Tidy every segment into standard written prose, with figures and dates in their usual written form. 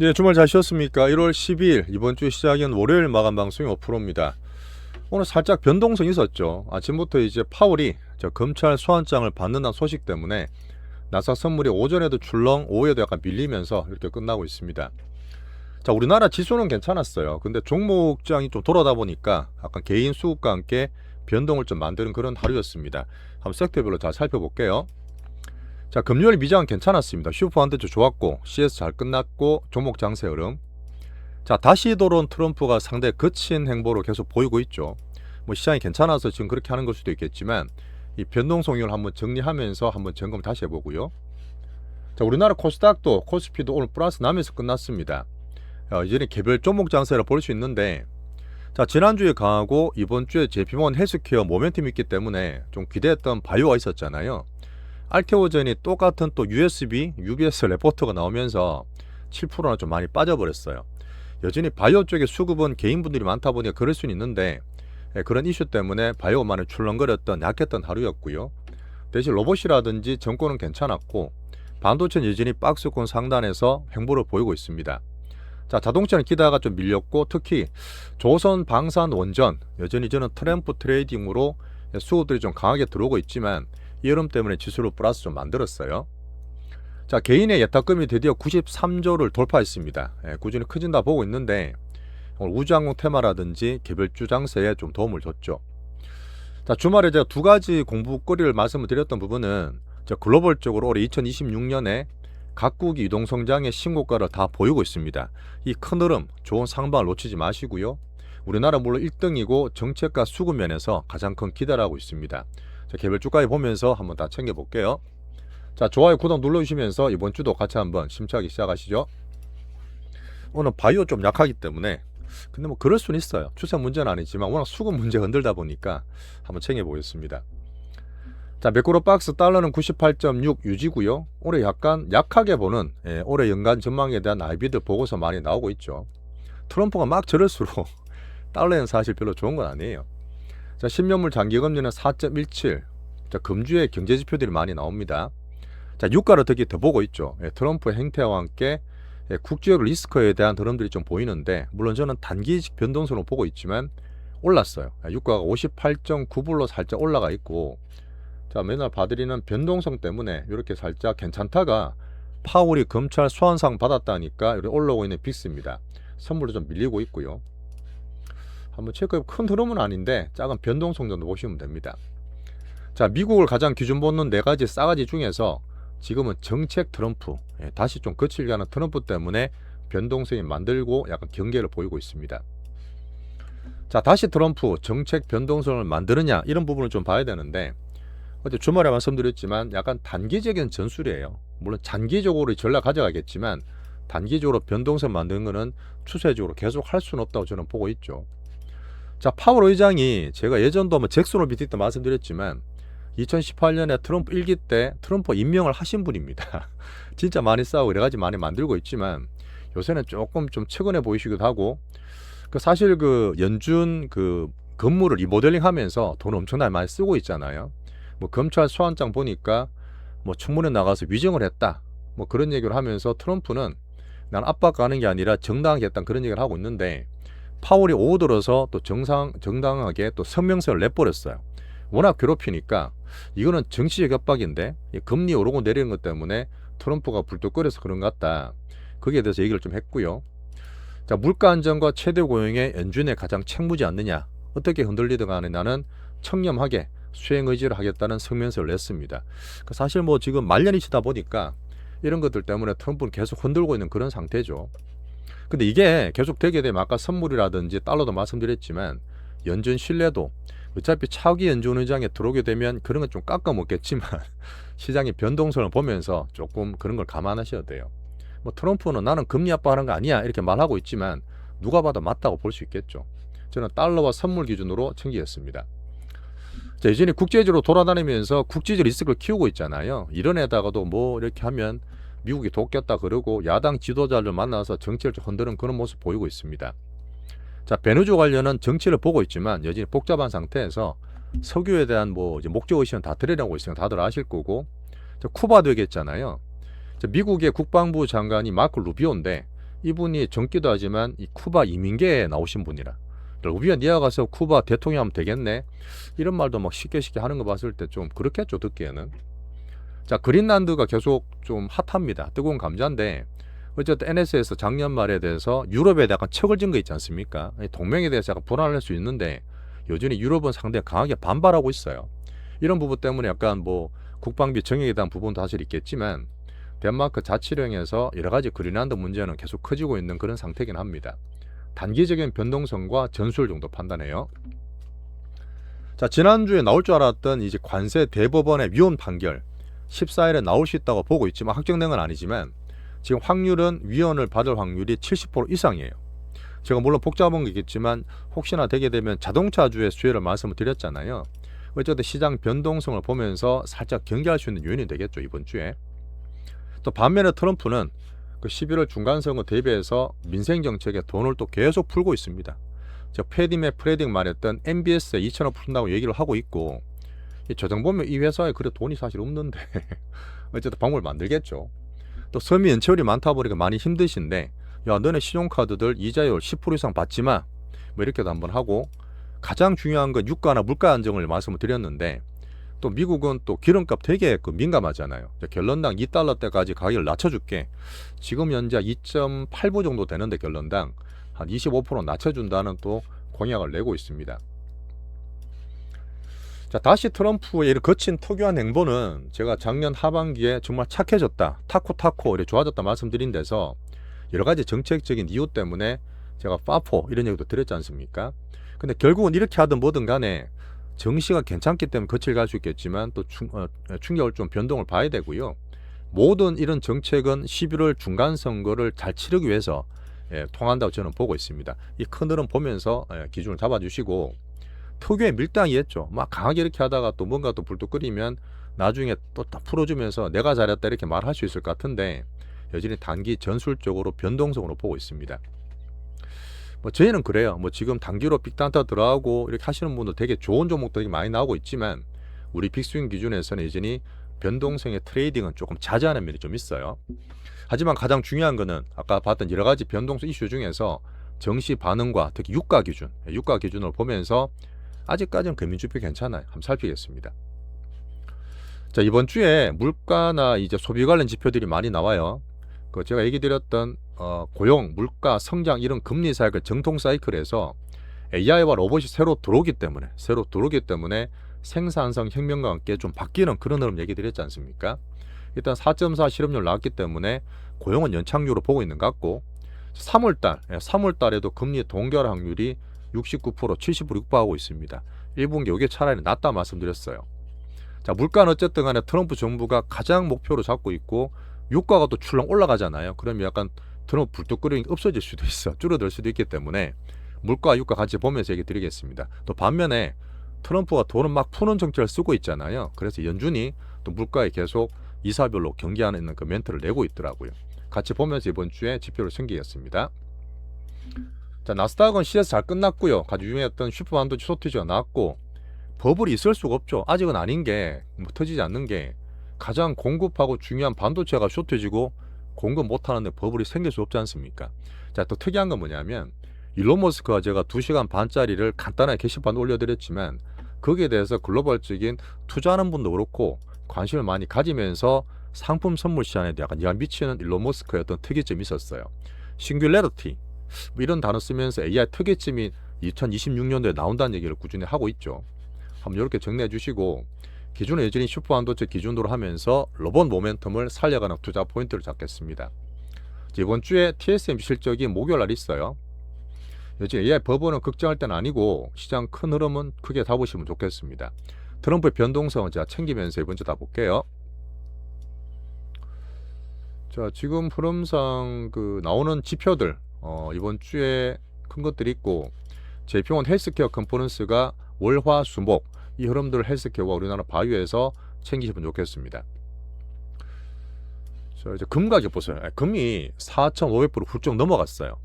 예, 주말 잘 쉬었습니까? 1월 12일 이번 주 시작인 월요일 마감 방송이 5%입니다. 오늘 살짝 변동성이 있었죠. 아침부터 이제 파월이 검찰 소환장을 받는다는 소식 때문에 나스닥 선물이 오전에도 출렁, 오후에도 약간 밀리면서 이렇게 끝나고 있습니다. 자, 우리나라 지수는 괜찮았어요. 근데 종목장이 좀 돌아다 보니까 약간 개인 수급과 함께 변동을 좀 만드는 그런 하루였습니다. 한번 섹터별로 잘 살펴볼게요. 자, 금요일 미장은 괜찮았습니다. 슈퍼한대주 좋았고 CS 잘 끝났고 종목 장세 흐름. 자, 다시 돌아온 트럼프가 상당히 거친 행보를 계속 보이고 있죠. 뭐 시장이 괜찮아서 지금 그렇게 하는 걸 수도 있겠지만 이 변동성을 한번 정리하면서 한번 점검 다시 해보고요. 자, 우리나라 코스닥도 코스피도 오늘 플러스 나면서 끝났습니다. 이제는 개별 종목 장세를 볼 수 있는데, 자, 지난주에 강하고 이번 주에 JP모건 헬스케어 모멘텀이 있기 때문에 좀 기대했던 바이오가 있었잖아요. 알테오젠이 똑같은 또 USB, UBS 레포트가 나오면서 7%나 좀 많이 빠져버렸어요. 여전히 바이오 쪽에 수급은 개인분들이 많다 보니까 그럴 수는 있는데, 그런 이슈 때문에 바이오만을 출렁거렸던 약했던 하루였고요. 대신 로봇이라든지 정권은 괜찮았고 반도체는 여전히 박스권 상단에서 횡보를 보이고 있습니다. 자, 자동차는 기다가 좀 밀렸고 특히 조선 방산 원전 여전히 저는 트램프 트레이딩으로 수급들이 좀 강하게 들어오고 있지만 이 흐름 때문에 지수를 플러스 좀 만들었어요. 자, 개인의 예탁금이 드디어 93조를 돌파했습니다. 꾸준히 커진다 보고 있는데 오늘 우주항공 테마라든지 개별주 장세에 좀 도움을 줬죠. 자, 주말에 제가 두 가지 공부거리를 말씀을 드렸던 부분은 글로벌적으로 올해 2026년에 각국이 유동성장의 신고가를 다 보이고 있습니다. 이 큰 흐름, 좋은 상방을 놓치지 마시고요. 우리나라 물론 1등이고 정책과 수급 면에서 가장 큰 기대를 하고 있습니다. 자, 개별 주가에 보면서 한번 다 챙겨볼게요. 자, 좋아요, 구독 눌러주시면서 이번 주도 같이 한번 심차게 시작하시죠. 오늘 바이오 좀 약하기 때문에 근데 뭐 그럴 수는 있어요. 추세 문제는 아니지만 워낙 수급 문제가 흔들다 보니까 한번 챙겨보겠습니다. 자, 매크로 박스 달러는 98.6 유지고요. 올해 약간 약하게 보는 올해 연간 전망에 대한 IB들 보고서 많이 나오고 있죠. 트럼프가 막 저럴수록 달러는 사실 별로 좋은 건 아니에요. 자, 10년물 장기금리는 4.17. 자, 금주의 경제지표들이 많이 나옵니다. 자, 유가를 특히 더 보고 있죠. 트럼프의 행태와 함께 국제적 리스크에 대한 흐름들이 좀 보이는데 물론 저는 단기적 변동성으로 보고 있지만 올랐어요. 유가가 58.9불로 살짝 올라가 있고 자, 맨날 봐드리는 변동성 때문에 이렇게 살짝 괜찮다가 파월이 검찰 소환상 받았다니까 이렇게 올라오고 있는 빅스입니다. 선물도 좀 밀리고 있고요. 한번 체크해 큰 흐름은 아닌데 작은 변동성 정도 보시면 됩니다. 자, 미국을 가장 기준 보는 네 가지 싸가지 중에서 지금은 정책 트럼프, 다시 좀 거칠게 하는 트럼프 때문에 변동성이 만들고 약간 경계를 보이고 있습니다. 자, 다시 트럼프 정책 변동성을 만드느냐 이런 부분을 좀 봐야 되는데 어제 주말에 말씀드렸지만 약간 단기적인 전술이에요. 물론 장기적으로 전략 가져가겠지만 단기적으로 변동성 만드는 거는 추세적으로 계속 할 수는 없다고 저는 보고 있죠. 자, 파월 의장이 제가 예전도 잭슨 홀비티 때 말씀드렸지만 2018년에 트럼프 1기 때 트럼프 임명을 하신 분입니다. 진짜 많이 싸우고 여러 가지 많이 만들고 있지만 요새는 조금 좀 최근에 보이시기도 하고 사실 그 연준 그 건물을 리모델링 하면서 돈 엄청나게 많이 쓰고 있잖아요. 뭐 검찰 소환장 보니까 뭐 청문회 나가서 위증을 했다. 뭐 그런 얘기를 하면서 트럼프는 난 압박하는 게 아니라 정당하게 했다 그런 얘기를 하고 있는데 파월이 오후 들어서 또 정당하게 또 성명서를 내버렸어요. 워낙 괴롭히니까 이거는 정치적 협박인데 금리 오르고 내리는 것 때문에 트럼프가 불뚝거려서 그런 것 같다. 거기에 대해서 얘기를 좀 했고요. 자, 물가 안정과 최대 고용에 연준에 가장 책무지 않느냐. 어떻게 흔들리든 간에 나는 청렴하게 수행 의지를 하겠다는 성명서를 냈습니다. 사실 뭐 지금 말년이시다 보니까 이런 것들 때문에 트럼프는 계속 흔들고 있는 그런 상태죠. 근데 이게 계속 되게 되면 아까 선물이라든지 달러도 말씀드렸지만 연준 신뢰도 어차피 차기 연준 의장에 들어오게 되면 그런 건 좀 깎아 먹겠지만 시장의 변동성을 보면서 조금 그런 걸 감안하셔야 돼요. 뭐 트럼프는 나는 금리 압박하는 거 아니야 이렇게 말하고 있지만 누가 봐도 맞다고 볼 수 있겠죠. 저는 달러와 선물 기준으로 챙기겠습니다. 자, 여전히 국제적으로 돌아다니면서 국제적 리스크를 키우고 있잖아요. 이런 애다가도 뭐 이렇게 하면 미국이 돕겠다 그러고 야당 지도자를 만나서 정치를 좀 흔드는 그런 모습 보이고 있습니다. 자, 베네수 관련은 정치를 보고 있지만 여전히 복잡한 상태에서 석유에 대한 뭐 이제 목적의식은 다 드러내고 있으면 다들 아실 거고. 자, 쿠바도 얘기했잖아요. 자, 미국의 국방부 장관이 마크 루비오인데 이분이 젊기도 하지만 이 쿠바 이민계에 나오신 분이라. 우리가 니아 가서 쿠바 대통령 하면 되겠네. 이런 말도 막 쉽게 하는 거 봤을 때 좀 그렇겠죠, 듣기에는. 자, 그린란드가 계속 좀 핫합니다. 뜨거운 감자인데 어쨌든 NS에서 작년 말에 대해서 유럽에 약간 척을 진 거 있지 않습니까? 동맹에 대해서 약간 불안할 수 있는데 여전히 유럽은 상당히 강하게 반발하고 있어요. 이런 부분 때문에 약간 뭐 국방비 정액에 대한 부분도 사실 있겠지만 덴마크 자치령에서 여러 가지 그린란드 문제는 계속 커지고 있는 그런 상태긴 합니다. 단기적인 변동성과 전술 정도 판단해요. 자, 지난주에 나올 줄 알았던 이제 관세 대법원의 위헌 판결 14일에 나올 수 있다고 보고 있지만 확정된 건 아니지만 지금 확률은 위헌을 받을 확률이 70% 이상이에요. 제가 물론 복잡한 게 있겠지만 혹시나 되게 되면 자동차주의 수혜를 말씀을 드렸잖아요. 어쨌든 시장 변동성을 보면서 살짝 경계할 수 있는 요인이 되겠죠, 이번 주에. 또 반면에 트럼프는 그 11월 중간선거 대비해서 민생 정책에 돈을 또 계속 풀고 있습니다. 패디맥 프레딩 말했던 MBS에 2천억 푼다고 얘기를 하고 있고 저정 보면 이 회사에 그래 돈이 사실 없는데 어쨌든 방법을 만들겠죠. 또 서미 연체율이 많다 보니까 많이 힘드신데 야 너네 신용카드들 이자율 10% 이상 받지 마 뭐 이렇게도 한번 하고 가장 중요한 건 유가나 물가 안정을 말씀을 드렸는데 또 미국은 또 기름값 되게 민감하잖아요. 갤런당 2달러대까지 가격을 낮춰줄게. 지금 현재 2.8불 정도 되는데 갤런당 한 25% 낮춰준다는 또 공약을 내고 있습니다. 자, 다시 트럼프의 이런 거친 특유한 행보는 제가 작년 하반기에 정말 착해졌다, 타코 이렇게 좋아졌다 말씀드린 데서 여러 가지 정책적인 이유 때문에 제가 파포 이런 얘기도 드렸지 않습니까? 근데 결국은 이렇게 하든 뭐든 간에 정시가 괜찮기 때문에 거칠 갈 수 있겠지만 또 충격을 좀 변동을 봐야 되고요. 모든 이런 정책은 11월 중간 선거를 잘 치르기 위해서 통한다고 저는 보고 있습니다. 이 큰 흐름 보면서 기준을 잡아주시고 특유의 밀당이었죠. 막 강하게 이렇게 하다가 또 뭔가 또 불도 끓이면 나중에 또 딱 풀어주면서 내가 잘했다 이렇게 말할 수 있을 것 같은데 여전히 단기 전술적으로 변동성으로 보고 있습니다. 뭐 저희는 그래요. 뭐 지금 단기로 빅단타 들어가고 이렇게 하시는 분들 되게 좋은 종목들이 많이 나오고 있지만 우리 빅스윙 기준에서는 여전히 변동성의 트레이딩은 조금 자제하는 면이 좀 있어요. 하지만 가장 중요한 거는 아까 봤던 여러 가지 변동성 이슈 중에서 정시 반응과 특히 유가 기준을 보면서 아직까지는 금융지표 괜찮아요. 한번 살피겠습니다. 자, 이번 주에 물가나 이제 소비 관련 지표들이 많이 나와요. 그 제가 얘기 드렸던 고용, 물가, 성장 이런 금리 사이클 정통 사이클에서 AI와 로봇이 새로 들어오기 때문에 생산성 혁명과 함께 좀 바뀌는 그런 흐름 얘기 드렸지 않습니까? 일단 4.4 실업률 나왔기 때문에 고용은 연착륙으로 보고 있는 것 같고 3월달에도 금리 동결 확률이 69%, 70% 육박하고 있습니다. 1분기 이게 차라리 낮다 말씀드렸어요. 자, 물가는 어쨌든 간에 트럼프 정부가 가장 목표로 잡고 있고 유가가 또 출렁 올라가잖아요. 그러면 약간 트럼프 불뚝거리는 게 없어질 수도 있어. 줄어들 수도 있기 때문에 물가, 유가 같이 보면서 얘기 드리겠습니다. 또 반면에 트럼프가 돈을 막 푸는 정책을 쓰고 있잖아요. 그래서 연준이 또 물가에 계속 이사별로 경계하는 그 멘트를 내고 있더라고요. 같이 보면서 이번 주에 지표를 챙기겠습니다. 자, 나스닥은 시에서 잘 끝났고요. 가장 유명했던 슈퍼반도체 쇼티지가 나왔고 버블이 있을 수가 없죠. 아직은 아닌 게 터지지 않는 게 가장 공급하고 중요한 반도체가 쇼티지고 공급 못하는데 버블이 생길 수 없지 않습니까? 자, 또 특이한 건 뭐냐면 일론 머스크가 제가 2시간 반짜리를 간단하게 게시판 올려드렸지만 거기에 대해서 글로벌적인 투자하는 분도 그렇고 관심을 많이 가지면서 상품 선물 시장에도 약간 영향 미치는 일론 머스크의 어떤 특이점이 있었어요. 싱귤레리티 뭐 이런 단어 쓰면서 AI 특이점이 2026년도에 나온다는 얘기를 꾸준히 하고 있죠. 한번 이렇게 정리해 주시고 기준은 여전히 슈퍼반도체 기준으로 하면서 로봇 모멘텀을 살려가는 투자 포인트를 잡겠습니다. 이번 주에 TSMC 실적이 목요일날 있어요. 여전히 AI 버블은 걱정할 때는 아니고 시장 큰 흐름은 크게 잡으시면 좋겠습니다. 트럼프의 변동성은 제가 챙기면서 이번 주 다 볼게요. 자, 지금 흐름상 그 나오는 지표들 이번 주에 큰 것들이 있고 JPMorgan 헬스케어 컨퍼런스가 월화 수목 이 흐름들을 헬스케어와 우리나라 바이오에서 챙기시면 좋겠습니다. 자, 이제 금 가격 보세요. 금이 4,500불 훌쩍 넘어갔어요.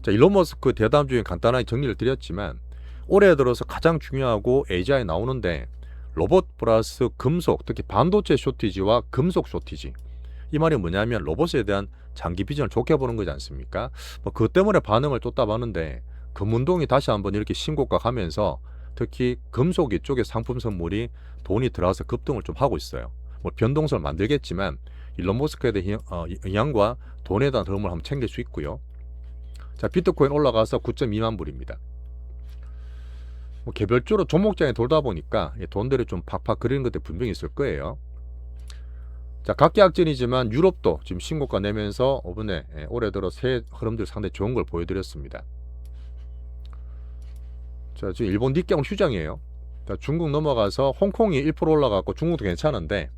자, 일론 머스크 대담 중에 간단하게 정리를 드렸지만 올해 들어서 가장 중요하고 AGI 나오는데 로봇 플러스 금속, 특히 반도체 쇼티지와 금속 쇼티지 이 말이 뭐냐면 로봇에 대한 장기 비전을 좋게 보는 거지 않습니까? 뭐 그것 때문에 반응을 또 봤는데 금운동이 다시 한번 이렇게 신고가 가면서 특히 금속 이쪽의 상품 선물이 돈이 들어와서 급등을 좀 하고 있어요. 뭐 변동성을 만들겠지만 일론 머스크에 대한 영향과 돈에 대한 흐름을 한번 챙길 수 있고요. 자, 비트코인 올라가서 9.2만 불입니다. 뭐 개별적으로 종목장에 돌다 보니까 돈들이 좀 팍팍 그리는 것들 분명히 있을 거예요. 자, 각계약전이지만 유럽도 지금 신고가 내면서 이번에 올해 들어 새 흐름들 상당히 좋은 걸 보여드렸습니다. 자, 지금 일본 니케이 휴장이에요. 자, 중국 넘어가서 홍콩이 1% 올라갔고 중국도 괜찮은데,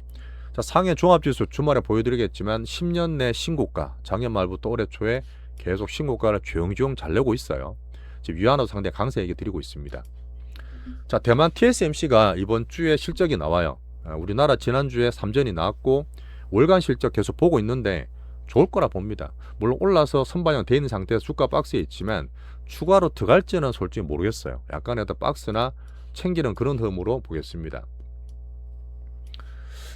자, 상해 종합지수 주말에 보여드리겠지만 10년 내 신고가, 작년 말부터 올해 초에 계속 신고가를 조용조용 잘 내고 있어요. 지금 위안화도 상당히 강세 얘기 드리고 있습니다. 자, 대만 TSMC가 이번 주에 실적이 나와요. 우리나라 지난주에 3전이 나왔고 월간 실적 계속 보고 있는데 좋을 거라 봅니다. 물론 올라서 선반영 돼 있는 상태에서 주가 박스에 있지만 추가로 들어갈지는 솔직히 모르겠어요. 약간의 어떤 박스나 챙기는 그런 흐름으로 보겠습니다.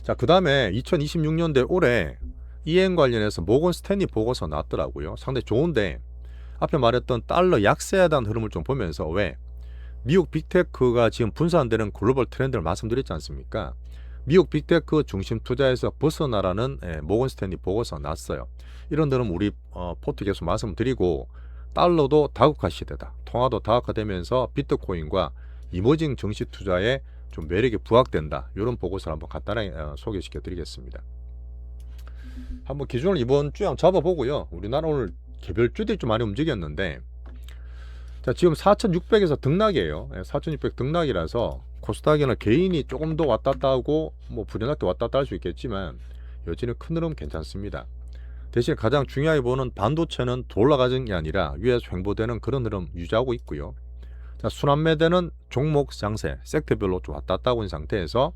자, 그 다음에 2026년대 올해 EM 관련해서 모건 스탠리 보고서 나왔더라고요. 상당히 좋은데 앞에 말했던 달러 약세에 대한 흐름을 좀 보면서 왜 미국 빅테크가 지금 분산되는 글로벌 트렌드를 말씀드렸지 않습니까? 미국 빅테크 중심 투자에서 벗어나라는 모건 스탠리 보고서 났어요. 이런 데는 우리 포트 계속 말씀드리고 달러도 다국화 시대다. 통화도 다국화되면서 비트코인과 이머징 증시 투자에 좀 매력이 부각된다. 이런 보고서를 한번 간단하게 소개시켜 드리겠습니다. 한번 기준을 이번 주에 한번 잡아보고요. 우리나라 오늘 개별주들이 좀 많이 움직였는데 자, 지금 4,600에서 등락이에요. 4,600 등락이라서 코스닥에는 개인이 조금 더 왔다 갔다 하고 뭐 불연하게 왔다 갔다 할 수 있겠지만 여전히 큰 흐름 괜찮습니다. 대신 가장 중요하게 보는 반도체는 더 올라가는 게 아니라 위에서 횡보되는 그런 흐름 유지하고 있고요. 자, 순환매대는 종목 장세, 섹터별로 좀 왔다 갔다 하고 있는 상태에서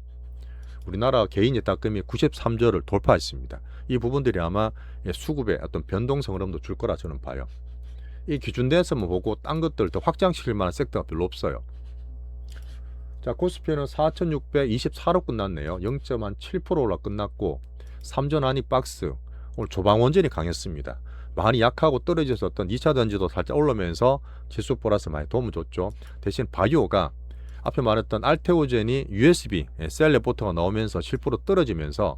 우리나라 개인이 따끔이 93저를 돌파했습니다. 이 부분들이 아마 수급에 어떤 변동성 흐름도 줄 거라 저는 봐요. 이 기준대에서만 보고 딴 것들 더 확장시킬 만한 섹터가 별로 없어요. 자, 코스피는 4,624로 끝났네요. 0.7% 올라 끝났고 3전 안이 박스, 오늘 조방원전이 강했습니다. 많이 약하고 떨어졌었던 2차 전지도 살짝 올라오면서 지수 플러스 많이 도움을 줬죠. 대신 바이오가 앞에 말했던 알테오젠이 USB 셀 레포터가 나오면서 7% 떨어지면서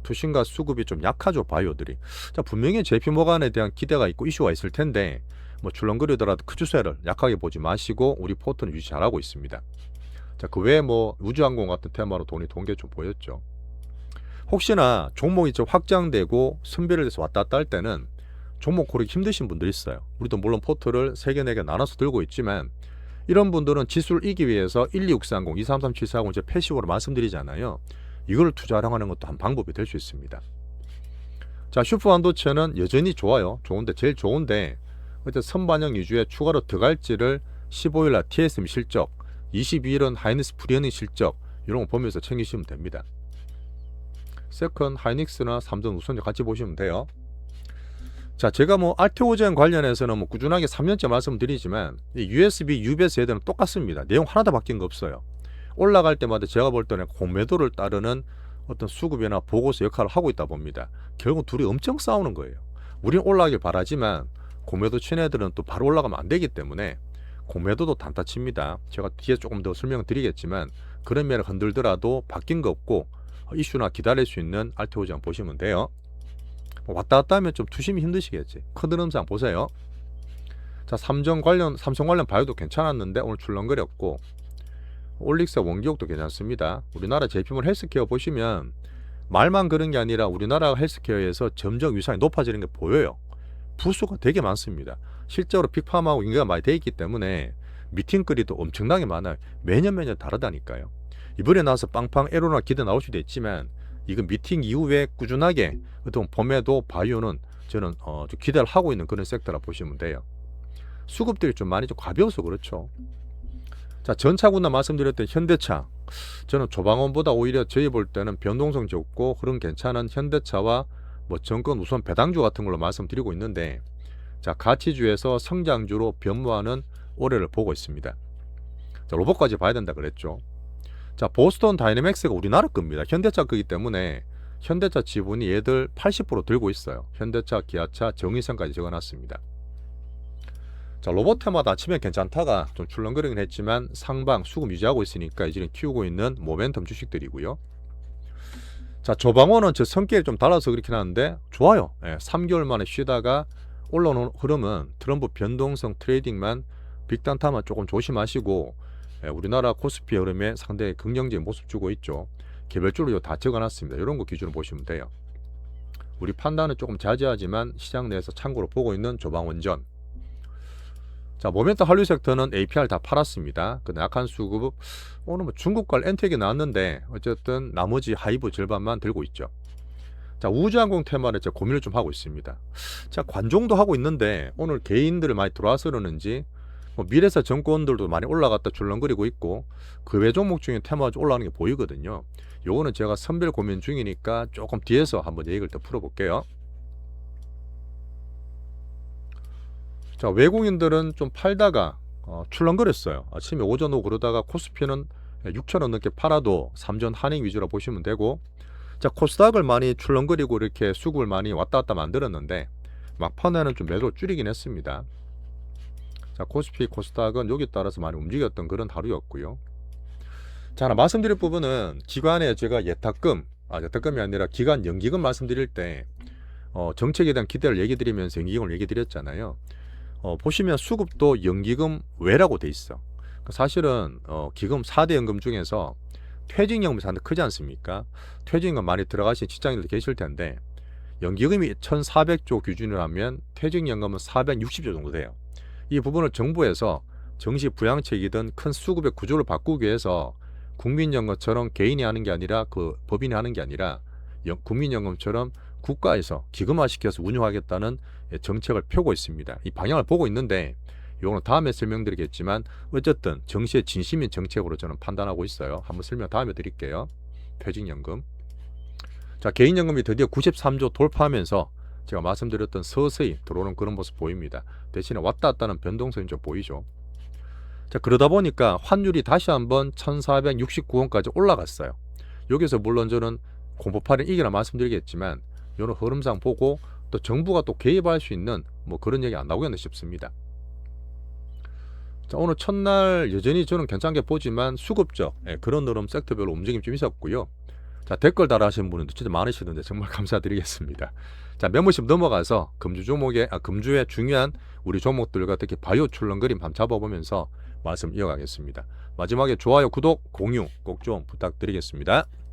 투신과 수급이 좀 약하죠, 바이오들이. 자, 분명히 JP모간에 대한 기대가 있고 이슈가 있을 텐데 뭐 출렁거리더라도 그 주세를 약하게 보지 마시고 우리 포트는 유지 잘하고 있습니다. 자, 그 외에 뭐 우주항공 같은 테마로 돈이 동계 좀 보였죠. 혹시나 종목이 좀 확장되고 선별을 해서 왔다 갔다 할 때는 종목 고르기 힘드신 분들이 있어요. 우리도 물론 포트를 3개, 4개 나눠서 들고 있지만 이런 분들은 지수를 이기 위해서 12630, 233740 이제 패시브로 말씀드리잖아요. 이걸 투자하는 것도 한 방법이 될 수 있습니다. 자, 슈퍼반도체는 여전히 좋아요. 좋은데 제일 좋은데 어쨌든 선반영 위주의 추가로 들어갈지를 15일날 TSM 실적, 22일은 하이닉스 프리어닝 실적 이런 거 보면서 챙기시면 됩니다. 세컨 하이닉스나 삼성 우선 같이 보시면 돼요. 자, 제가 뭐 알테오젠 관련해서는 뭐 꾸준하게 3년째 말씀드리지만 이 USB, UBS 애들은 똑같습니다. 내용 하나도 바뀐 거 없어요. 올라갈 때마다 제가 볼 때는 공매도를 따르는 어떤 수급이나 보고서 역할을 하고 있다 봅니다. 결국 둘이 엄청 싸우는 거예요. 우리는 올라가길 바라지만 공매도 친 애들은 또 바로 올라가면 안 되기 때문에 공매도도 단타칩니다. 제가 뒤에 조금 더 설명드리겠지만 그런 면을 흔들더라도 바뀐 거 없고 이슈나 기다릴 수 있는 알테오젠 보시면 돼요. 왔다 갔다 하면 좀 투심이 힘드시겠지. 큰 흐름상 보세요. 자, 삼성 관련 바이오도 괜찮았는데 오늘 출렁거렸고 올릭스 원기옥도 괜찮습니다. 우리나라 제품을 헬스케어 보시면 말만 그런 게 아니라 우리나라 헬스케어에서 점점 위상이 높아지는 게 보여요. 부수가 되게 많습니다. 실제로 빅파마하고 인계가 많이 돼 있기 때문에 미팅거리도 엄청나게 많아요. 매년 다르다니까요. 이번에 나와서 빵빵 에로나 기대 나올 수도 있지만 이건 미팅 이후에 꾸준하게 어떤 봄에도 바이오는 저는 좀 기대를 하고 있는 그런 섹터라 보시면 돼요. 수급들이 좀 많이 좀 가벼워서 그렇죠. 자, 전차군나 말씀드렸던 현대차, 저는 조방원보다 오히려 저희 볼 때는 변동성 좋고 흐름 괜찮은 현대차와 뭐 정권 우선 배당주 같은 걸로 말씀드리고 있는데, 자, 가치주에서 성장주로 변모하는 올해를 보고 있습니다. 자, 로봇까지 봐야 된다 그랬죠. 자, 보스턴 다이내믹스가 우리나라 겁니다. 현대차 거기 때문에 현대차 지분이 얘들 80% 들고 있어요. 현대차, 기아차, 정의선까지 적어놨습니다. 자, 로봇테마다 아침에 괜찮다가 좀 출렁거리긴 했지만 상방 수급 유지하고 있으니까 이제는 키우고 있는 모멘텀 주식들이고요. 자, 조방호는 저 성격이 좀 달라서 그렇긴 한데 좋아요. 3개월 만에 쉬다가 올라오는 흐름은 트럼프 변동성 트레이딩만 빅단타만 조금 조심하시고, 우리나라 코스피 흐름에 상당히 긍정적인 모습 주고 있죠. 개별적으로 다 적어놨습니다. 이런 거 기준으로 보시면 돼요. 우리 판단은 조금 자제하지만 시장 내에서 참고로 보고 있는 조방원전. 자, 모멘텀 한류 섹터는 APR 다 팔았습니다. 그 약한 수급, 오늘 뭐 중국과 엔텍이 나왔는데 어쨌든 나머지 하이브 절반만 들고 있죠. 자, 우주항공 테마를 제가 고민을 좀 하고 있습니다. 자, 관종도 하고 있는데 오늘 개인들을 많이 들어와서 그러는지 뭐 미래사 정권들도 많이 올라갔다 출렁거리고 있고 그 외 종목 중에 테마가 좀 올라가는 게 보이거든요. 요거는 제가 선별 고민 중이니까 조금 뒤에서 한번 얘기를 더 풀어볼게요. 자, 외국인들은 좀 팔다가 출렁거렸어요. 아침에 오전 오후 그러다가 코스피는 6,000원 넘게 팔아도 3전 한행 위주로 보시면 되고, 자, 코스닥을 많이 출렁거리고 이렇게 수급을 많이 왔다 갔다 만들었는데 막판에는 좀 매도 줄이긴 했습니다. 자, 코스피, 코스닥은 여기 따라서 많이 움직였던 그런 하루였고요. 자, 하나 말씀드릴 부분은 기관에 제가 예탁금이 아니라 기관 연기금 말씀드릴 때 정책에 대한 기대를 얘기 드리면서 연기금을 얘기 드렸잖아요. 보시면 수급도 연기금 외라고 돼 있어. 사실은 기금 4대 연금 중에서 퇴직연금이 상당히 크지 않습니까? 퇴직연금 많이 들어가신 직장인들 계실 텐데 연기금이 1,400조 기준이라면 퇴직연금은 460조 정도 돼요. 이 부분을 정부에서 정시 부양책이든 큰 수급의 구조를 바꾸기 위해서 국민연금처럼 개인이 하는 게 아니라 그 법인이 하는 게 아니라 국민연금처럼 국가에서 기금화시켜서 운영하겠다는 정책을 펴고 있습니다. 이 방향을 보고 있는데 이거는 다음에 설명드리겠지만 어쨌든 정시의 진심인 정책으로 저는 판단하고 있어요. 한번 설명 다음에 드릴게요. 퇴직연금. 자, 개인연금이 드디어 93조 돌파하면서 제가 말씀드렸던 서서히 들어오는 그런 모습 보입니다. 대신에 왔다 갔다 하는 변동성이 좀 보이죠. 자, 그러다 보니까 환율이 다시 한번 1469원까지 올라갔어요. 여기서 물론 저는 공포팔은 이기라 말씀드리겠지만 이런 흐름상 보고 또 정부가 또 개입할 수 있는 뭐 그런 얘기 안 나오겠나 싶습니다. 자, 오늘 첫날 여전히 저는 괜찮게 보지만 수급적 그런 흐름 섹터별로 움직임이 좀 있었고요. 자, 댓글 달아하시는 분들도 진짜 많으시던데 정말 감사드리겠습니다. 자, 멤버십 넘어가서 금주의 중요한 우리 종목들과 특히 바이오 출렁거림 한번 잡아보면서 말씀 이어가겠습니다. 마지막에 좋아요, 구독, 공유 꼭 좀 부탁드리겠습니다.